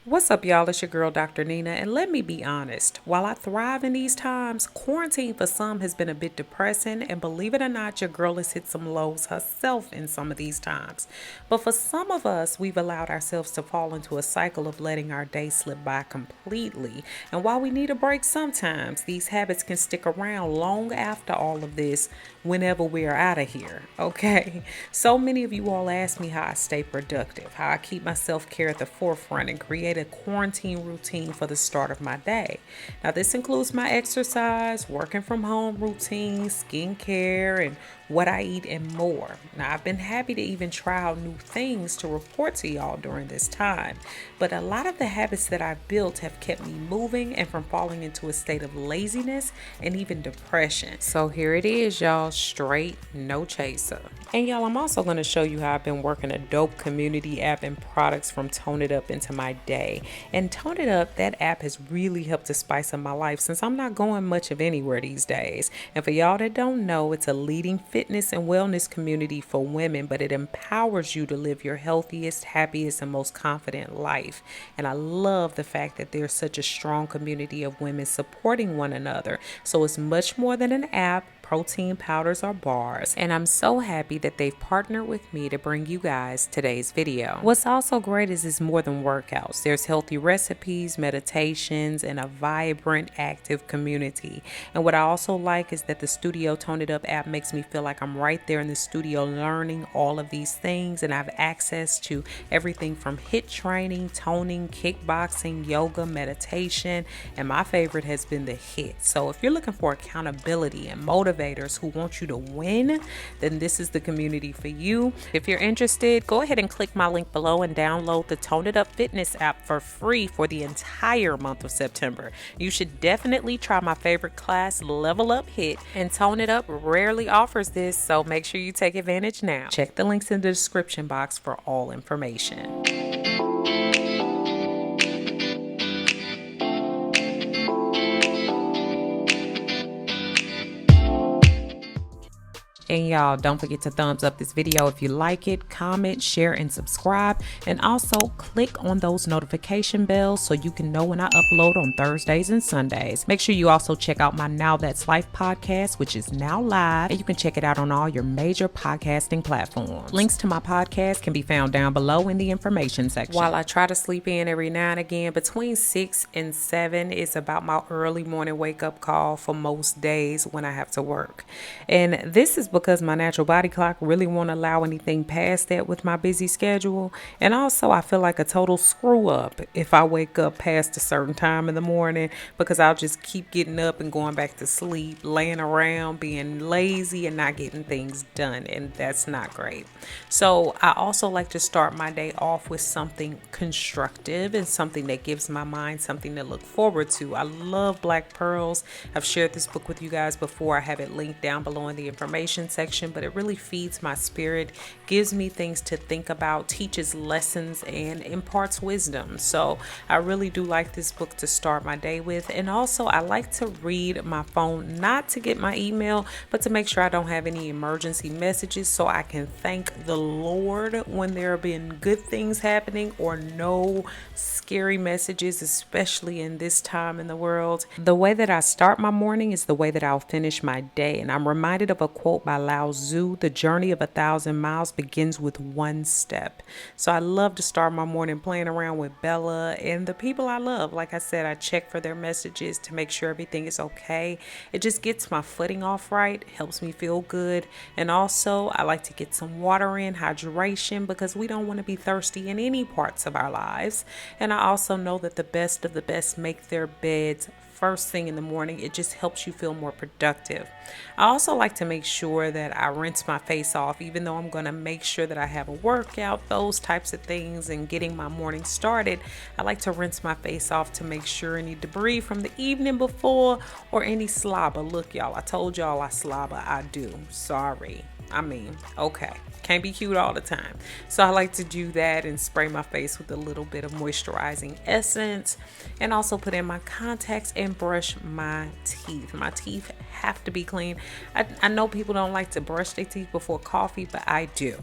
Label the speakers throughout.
Speaker 1: What's up, y'all? It's your girl, Dr. Nina, and let me be honest. While I thrive in these times, quarantine for some has been a bit depressing, and believe it or not, your girl has hit some lows herself in some of these times. But for some of us, we've allowed ourselves to fall into a cycle of letting our day slip by completely. And while we need a break sometimes, these habits can stick around long after all of this, whenever we're out of here, okay? So many of you all ask me how I stay productive, how I keep my self-care at the forefront and create a quarantine routine for the start of my day. Now, this includes my exercise, working from home routine, skincare, and what I eat and more. Now, I've been happy to even try out new things to report to y'all during this time, but a lot of the habits that I've built have kept me moving and from falling into a state of laziness and even depression. So here it is, y'all, straight no chaser. And y'all, I'm also going to show you how I've been working a dope community app and products from Tone It Up into my day. And Tone It Up, that app has really helped to spice up my life since I'm not going much of anywhere these days. And for y'all that don't know, it's a leading fitness and wellness community for women, but it empowers you to live your healthiest, happiest, and most confident life. And I love the fact that there's such a strong community of women supporting one another. So it's much more than an app, protein powders, or bars, and I'm so happy that they've partnered with me to bring you guys today's video. What's also great is it's more than workouts. There's healthy recipes, meditations, and a vibrant, active community. And what I also like is that the Studio Tone It Up app makes me feel like I'm right there in the studio learning all of these things, and I have access to everything from HIIT training, toning, kickboxing, yoga, meditation, and my favorite has been the HIIT. So if you're looking for accountability and motivation who want you to win, then this is the community for you. If you're interested, go ahead and click my link below and download the Tone It Up Fitness app for free for the entire month of September. You should definitely try my favorite class, Level Up HIIT, and Tone It Up rarely offers this, so make sure you take advantage now. Check the links in the description box for all information. And y'all, don't forget to thumbs up this video if you like it, comment, share, and subscribe. And also click on those notification bells so you can know when I upload on Thursdays and Sundays. Make sure you also check out my Now That's Life podcast, which is now live, and you can check it out on all your major podcasting platforms. Links to my podcast can be found down below in the information section. While I try to sleep in every now and again, between 6 and 7 is about my early morning wake up call for most days when I have to work. And this is because my natural body clock really won't allow anything past that with my busy schedule. And also I feel like a total screw up if I wake up past a certain time in the morning, because I'll just keep getting up and going back to sleep, laying around, being lazy and not getting things done. And that's not great. So I also like to start my day off with something constructive and something that gives my mind something to look forward to. I love Black Pearls. I've shared this book with you guys before. I have it linked down below in the information section, but it really feeds my spirit, gives me things to think about, teaches lessons, and imparts wisdom. So I really do like this book to start my day with. And also I like to read my phone, not to get my email, but to make sure I don't have any emergency messages, so I can thank the Lord when there have been good things happening or no scary messages, especially in this time in the world. The way that I start my morning is the way that I'll finish my day. And I'm reminded of a quote by Lao Tzu: "The journey of 1,000 miles begins with one step." So I love to start my morning playing around with Bella and the people I love. Like I said, I check for their messages to make sure everything is okay. It just gets my footing off right, helps me feel good. And also I like to get some water in, hydration, because we don't want to be thirsty in any parts of our lives. And I also know that the best of the best make their beds first thing in the morning. It just helps you feel more productive. I also like to make sure that I rinse my face off, even though I'm going to make sure that I have a workout, those types of things, and getting my morning started. I like to rinse my face off to make sure any debris from the evening before or any slobber. Look, y'all, I told y'all I slobber. I do. Sorry. I mean, okay. Can't be cute all the time. So I like to do that and spray my face with a little bit of moisturizing essence, and also put in my contacts and brush my teeth. My teeth have to be clean. I know people don't like to brush their teeth before coffee, but I do.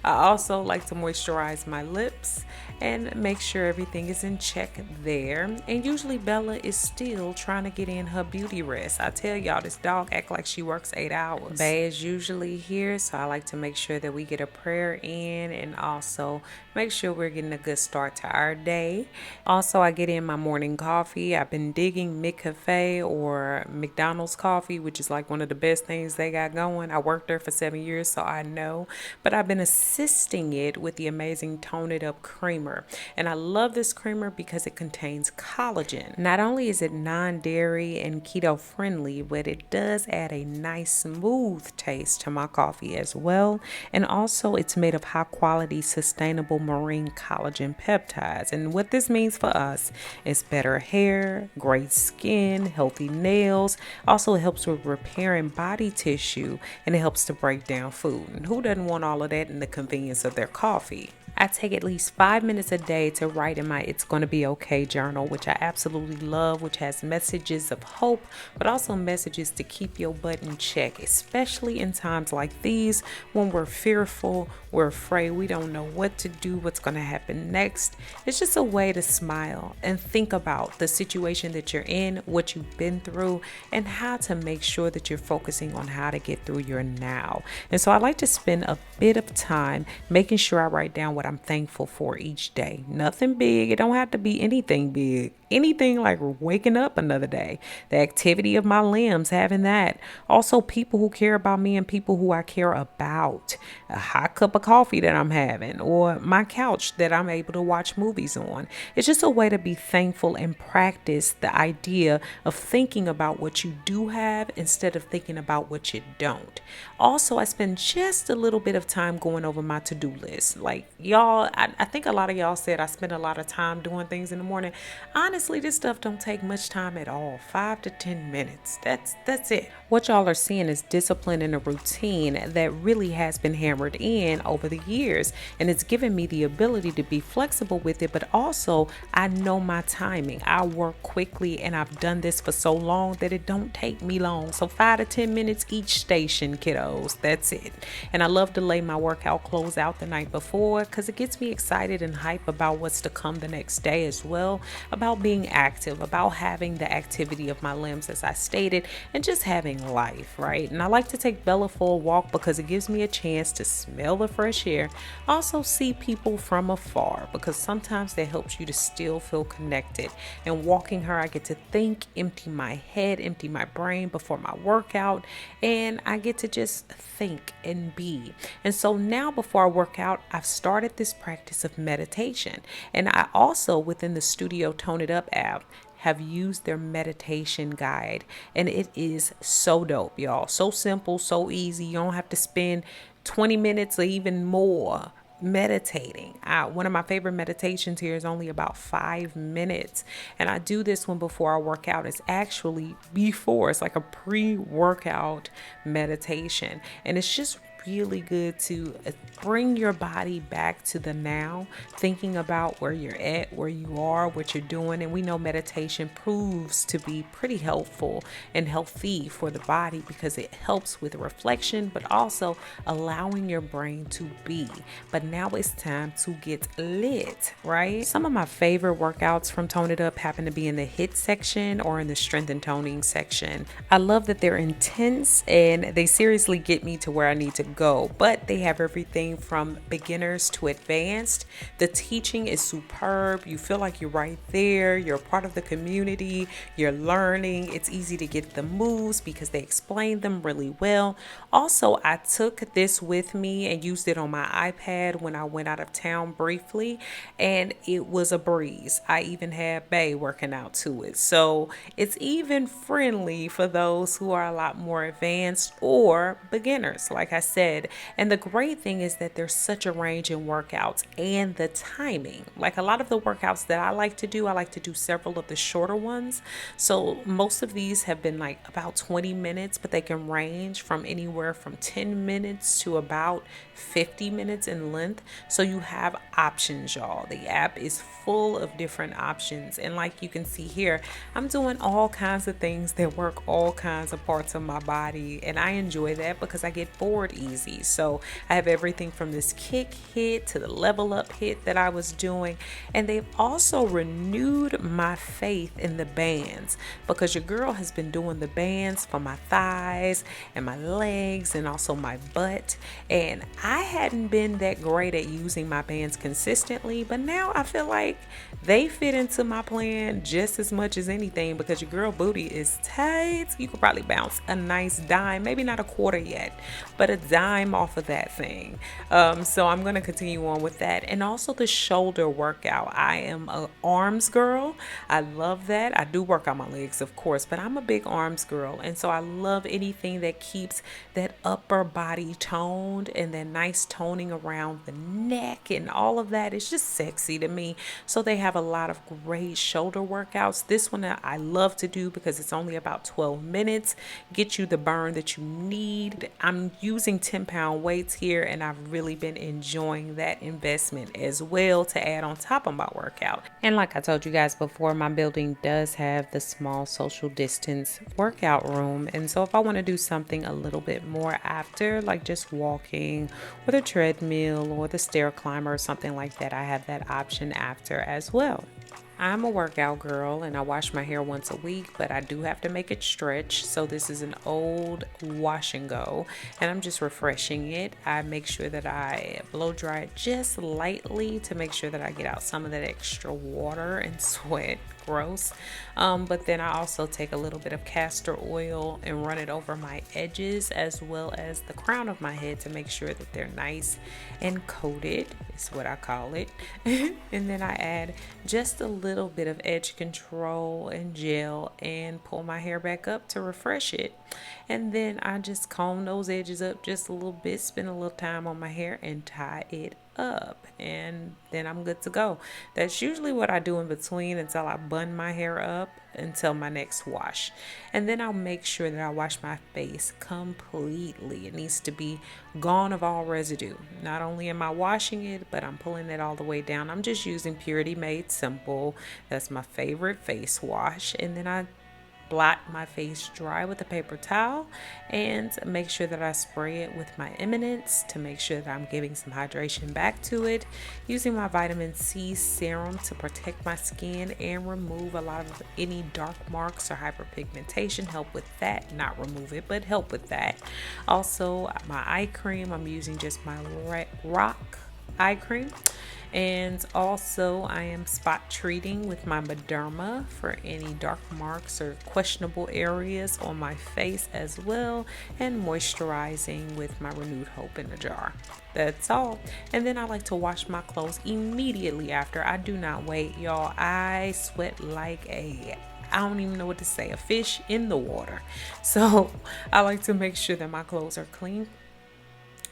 Speaker 1: I also like to moisturize my lips and make sure everything is in check there. And usually Bella is still trying to get in her beauty rest. I tell y'all, this dog act like she works 8 hours. Bay is usually here, so I like to make sure that we get a prayer in and also make sure we're getting a good start to our day. Also, I get in my morning coffee. I've been digging McCafe or McDonald's coffee, which is like one of the best things they got going. I worked there for 7 years, so I know. But I've been assisting it with the amazing Tone It Up creamer. And I love this creamer because it contains collagen. Not only is it non-dairy and keto friendly, but it does add a nice smooth taste to my coffee as well. And also it's made of high quality sustainable marine collagen peptides. And what this means for us is better hair, great skin, healthy nails. Also, it helps with repairing body tissue, and it helps to break down food. And who doesn't want all of that in the convenience of their coffee? I take at least 5 minutes a day to write in my It's Gonna Be Okay journal, which I absolutely love, which has messages of hope, but also messages to keep your butt in check, especially in times like these when we're fearful, we're afraid, we don't know what to do, what's gonna happen next. It's just a way to smile and think about the situation that you're in, what you've been through, and how to make sure that you're focusing on how to get through your now. And so I like to spend a bit of time making sure I write down what I'm thankful for each day. Nothing big. It don't have to be anything big. Anything like waking up another day, the activity of my limbs, having that. Also, people who care about me and people who I care about. A hot cup of coffee that I'm having, or my couch that I'm able to watch movies on. It's just a way to be thankful and practice the idea of thinking about what you do have instead of thinking about what you don't. Also, I spend just a little bit of time going over my to-do list. Like y'all, I think a lot of y'all said I spend a lot of time doing things in the morning. Honestly, this stuff don't take much time at all. 5 to 10 minutes. That's it. What y'all are seeing is discipline and a routine that really has been hammered in over the years, and it's given me the ability to be flexible with it, but also I know my timing. I work quickly, and I've done this for so long that it don't take me long. So 5 to 10 minutes each station, kiddos. That's it. And I love to lay my workout clothes out the night before because it gets me excited and hype about what's to come the next day as well, about being active, about having the activity of my limbs as I stated, and just having life, right? And I like to take Bella for a walk because it gives me a chance to smell the fresh air, also see people from afar, because sometimes that helps you to still feel connected. And walking her, I get to think, empty my head, empty my brain before my workout, and I get to just think and be. And so now before I work out, I've started this practice of meditation. And I also, within the Studio Tone It Up app, have used their meditation guide, and it is so dope, y'all. So simple, so easy. You don't have to spend 20 minutes or even more meditating. One of my favorite meditations here is only about 5 minutes, and I do this one before I work out. It's actually before, it's like a pre-workout meditation, and it's just really good to bring your body back to the now, thinking about where you're at, where you are, what you're doing. And we know meditation proves to be pretty helpful and healthy for the body because it helps with reflection, but also allowing your brain to be. But now it's time to get lit, right? Some of my favorite workouts from Tone It Up happen to be in the HIIT section or in the strength and toning section. I love that they're intense and they seriously get me to where I need to go, but they have everything from beginners to advanced. The teaching is superb. You feel like you're right there. You're a part of the community. You're learning. It's easy to get the moves because they explain them really well. Also, I took this with me and used it on my iPad when I went out of town briefly, and it was a breeze. I even had Bay working out to it. So it's even friendly for those who are a lot more advanced or beginners. Like I said, said. And the great thing is that there's such a range in workouts and the timing. Like a lot of the workouts that I like to do several of the shorter ones. So most of these have been like about 20 minutes, but they can range from anywhere from 10 minutes to about 50 minutes in length. So you have options, y'all. The app is full of different options. And like you can see here, I'm doing all kinds of things that work all kinds of parts of my body. And I enjoy that because I get bored easy. So I have everything from this kick hit to the level up hit that I was doing. And they've also renewed my faith in the bands, because your girl has been doing the bands for my thighs and my legs and also my butt. And I hadn't been that great at using my bands consistently, but now I feel like they fit into my plan just as much as anything, because your girl booty is tight. You could probably bounce a nice dime, maybe not a quarter yet, but a dime off of that thing. So I'm going to continue on with that. And also the shoulder workout. I am an arms girl. I love that. I do work out my legs, of course, but I'm a big arms girl. And so I love anything that keeps that upper body toned and that nice toning around the neck and all of that. It's just sexy to me. So they have a lot of great shoulder workouts. This one I love to do because it's only about 12 minutes. Get you the burn that you need. I'm using 10-pound weights here, and I've really been enjoying that investment as well to add on top of my workout. And like I told you guys before, my building does have the small social distance workout room. And so if I want to do something a little bit more after, like just walking or the treadmill or the stair climber or something like that, I have that option after as well. I'm a workout girl and I wash my hair once a week, but I do have to make it stretch. So this is an old wash and go, and I'm just refreshing it. I make sure that I blow dry it just lightly to make sure that I get out some of that extra water and sweat. Gross. But then I also take a little bit of castor oil and run it over my edges as well as the crown of my head to make sure that they're nice and coated, is what I call it. And then I add just a little bit of edge control and gel and pull my hair back up to refresh it. And then I just comb those edges up just a little bit, spend a little time on my hair and tie it up, and then I'm good to go. That's usually what I do in between until I bun my hair up until my next wash. And then I'll make sure that I wash my face completely. It needs to be gone of all residue. Not only am I washing it, but I'm pulling it all the way down. I'm just using Purity Made Simple. That's my favorite face wash. And then I blot my face dry with a paper towel and make sure that I spray it with my Eminence to make sure that I'm giving some hydration back to it, using my vitamin C serum to protect my skin and remove a lot of any dark marks or hyperpigmentation. Help with that, not remove it, but help with that. Also my eye cream, I'm using just my Rock eye cream. And also I am spot treating with my Mederma for any dark marks or questionable areas on my face as well, and moisturizing with my Renewed Hope in a jar. That's all. And then I like to wash my clothes immediately after. I do not wait, y'all. I sweat like I don't even know what to say, a fish in the water. So I like to make sure that my clothes are clean.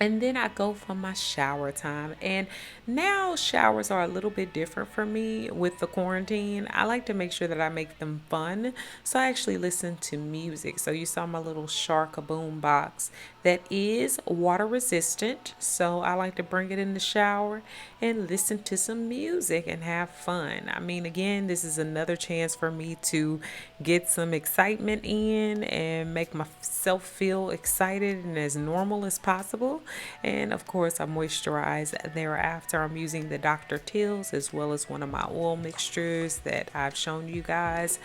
Speaker 1: And then I go for my shower time. And now showers are a little bit different for me with the quarantine. I like to make sure that I make them fun. So I actually listen to music. So you saw my little Shark boom box that is water resistant. So I like to bring it in the shower and listen to some music and have fun. I mean, again, this is another chance for me to get some excitement in and make myself feel excited and as normal as possible. And of course, I moisturize thereafter. I'm using the Dr. Teal's as well as one of my oil mixtures that I've shown you guys,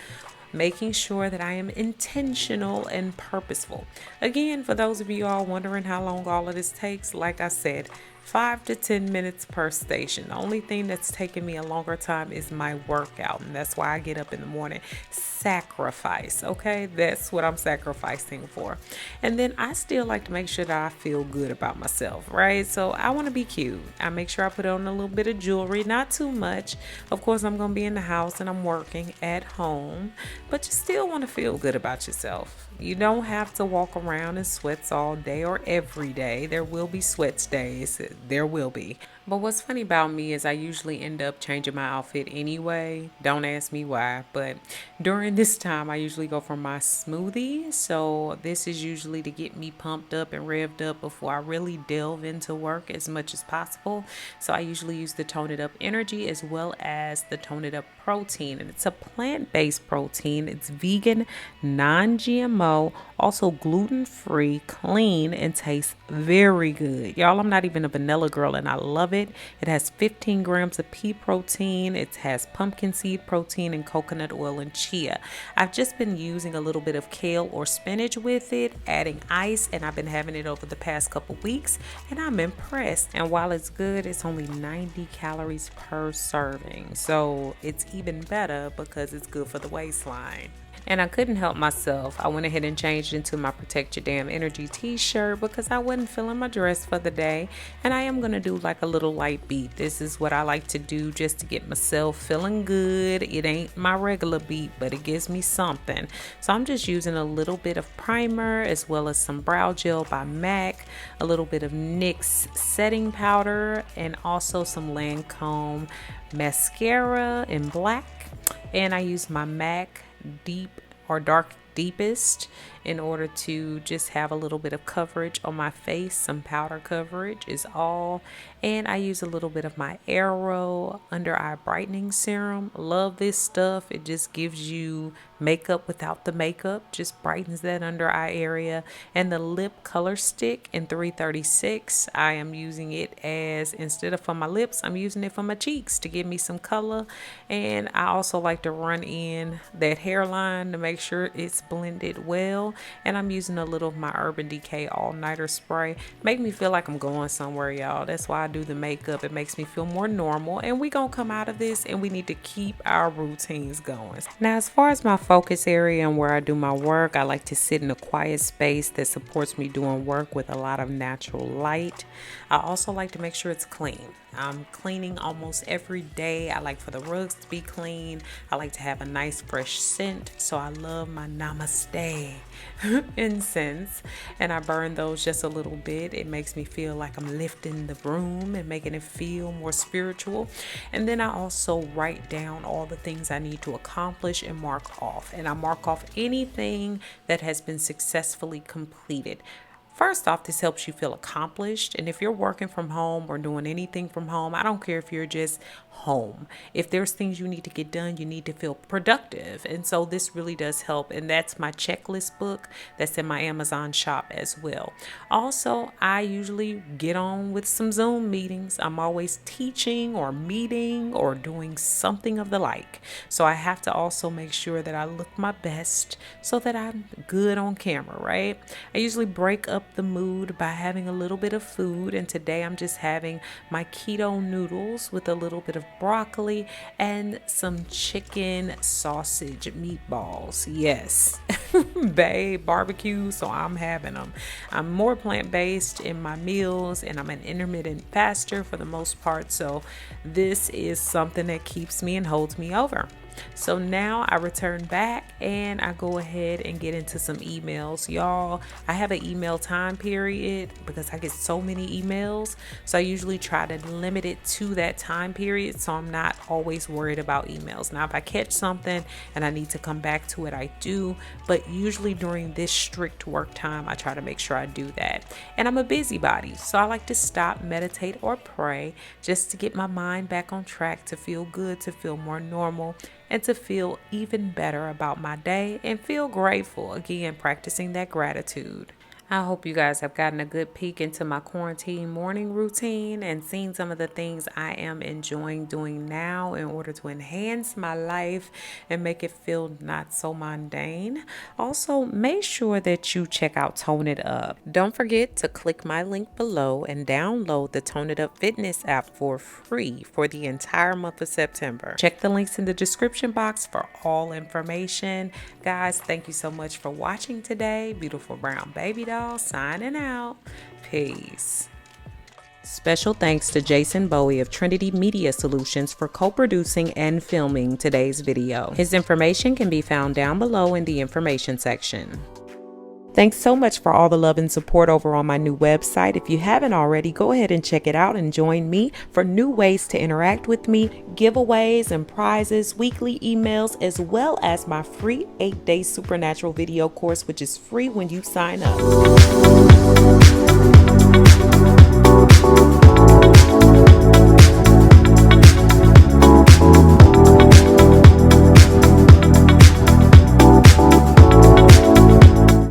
Speaker 1: making sure that I am intentional and purposeful. Again, for those of you all wondering how long all of this takes, like I said, 5 to 10 minutes per station. The only thing that's taking me a longer time is my workout, and that's why I get up in the morning. Sacrifice, okay? That's what I'm sacrificing for. And then I still like to make sure that I feel good about myself, right? So I want to be cute. I make sure I put on a little bit of jewelry, not too much. Of course, I'm going to be in the house and I'm working at home, but you still want to feel good about yourself. You don't have to walk around in sweats all day or every day. There will be sweats days. There will be. But what's funny about me is I usually end up changing my outfit anyway. Don't ask me why. But during this time, I usually go for my smoothie. So this is usually to get me pumped up and revved up before I really delve into work as much as possible. So I usually use the Tone It Up Energy as well as the Tone It Up Protein. And it's a plant-based protein. It's vegan, non-GMO, also gluten-free, clean, and tastes very good. Y'all, I'm not even a vanilla girl and I love it. It has 15 grams of pea protein. It has pumpkin seed protein and coconut oil and chia. I've just been using a little bit of kale or spinach with it, adding ice, and I've been having it over the past couple weeks and I'm impressed. And while it's good, it's only 90 calories per serving. So it's even better because it's good for the waistline. And I couldn't help myself. I went ahead and changed into my Protect Your Damn Energy t-shirt because I wasn't feeling my dress for the day. And I am going to do like a little light beat. This is what I like to do just to get myself feeling good. It ain't my regular beat, but it gives me something. So I'm just using a little bit of primer as well as some brow gel by MAC, a little bit of NYX setting powder, and also some Lancome mascara in black. And I use my MAC deep or dark deepest in order to just have a little bit of coverage on my face. Some powder coverage is all. And I use a little bit of my Arrow under eye brightening serum. Love this stuff. It just gives you makeup without the makeup, just brightens that under eye area. And the lip color stick in 336, I am using it as, instead of for my lips, I'm using it for my cheeks to give me some color. And I also like to run in that hairline to make sure it's blended well. And I'm using a little of my Urban Decay All Nighter spray. Make me feel like I'm going somewhere, y'all. That's why I do the makeup. It makes me feel more normal. And we gonna come out of this and we need to keep our routines going. Now, as far as my focus area and where I do my work, I like to sit in a quiet space that supports me doing work with a lot of natural light. I also like to make sure it's clean. I'm cleaning almost every day. I like for the rugs to be clean. I like to have a nice fresh scent. So I love my Namaste incense, and I burn those just a little bit. It makes me feel like I'm lifting the broom and making it feel more spiritual. And then I also write down all the things I need to accomplish and mark off. And I mark off anything that has been successfully completed. First off, this helps you feel accomplished. And if you're working from home or doing anything from home, I don't care if you're just home. If there's things you need to get done, you need to feel productive. And so this really does help. And that's my checklist book that's in my Amazon shop as well. Also, I usually get on with some Zoom meetings. I'm always teaching or meeting or doing something of the like. So I have to also make sure that I look my best so that I'm good on camera, right? I usually break up the mood by having a little bit of food, and today I'm just having my keto noodles with a little bit of broccoli and some chicken sausage meatballs. Yes, babe, barbecue, so I'm having them. I'm more plant-based in my meals and I'm an intermittent faster for the most part, so this is something that keeps me and holds me over. So now I return back and I go ahead and get into some emails. Y'all, I have an email time period because I get so many emails. So I usually try to limit it to that time period so I'm not always worried about emails. Now, if I catch something and I need to come back to it, I do. But usually during this strict work time, I try to make sure I do that. And I'm a busybody, so I like to stop, meditate, or pray just to get my mind back on track, to feel good, to feel more normal, and to feel even better about my day and feel grateful. Again, practicing that gratitude. I hope you guys have gotten a good peek into my quarantine morning routine and seen some of the things I am enjoying doing now in order to enhance my life and make it feel not so mundane. Also, make sure that you check out Tone It Up. Don't forget to click my link below and download the Tone It Up Fitness app for free for the entire month of September. Check the links in the description box for all information. Guys, thank you so much for watching today. Beautiful Brown Baby Doll signing out. Peace. Special thanks to Jason Bowie of Trinity Media Solutions for co-producing and filming today's video. His information can be found down below in the information section. Thanks so much for all the love and support over on my new website. If you haven't already, go ahead and check it out and join me for new ways to interact with me, giveaways and prizes, weekly emails, as well as my free 8-day supernatural video course, which is free when you sign up.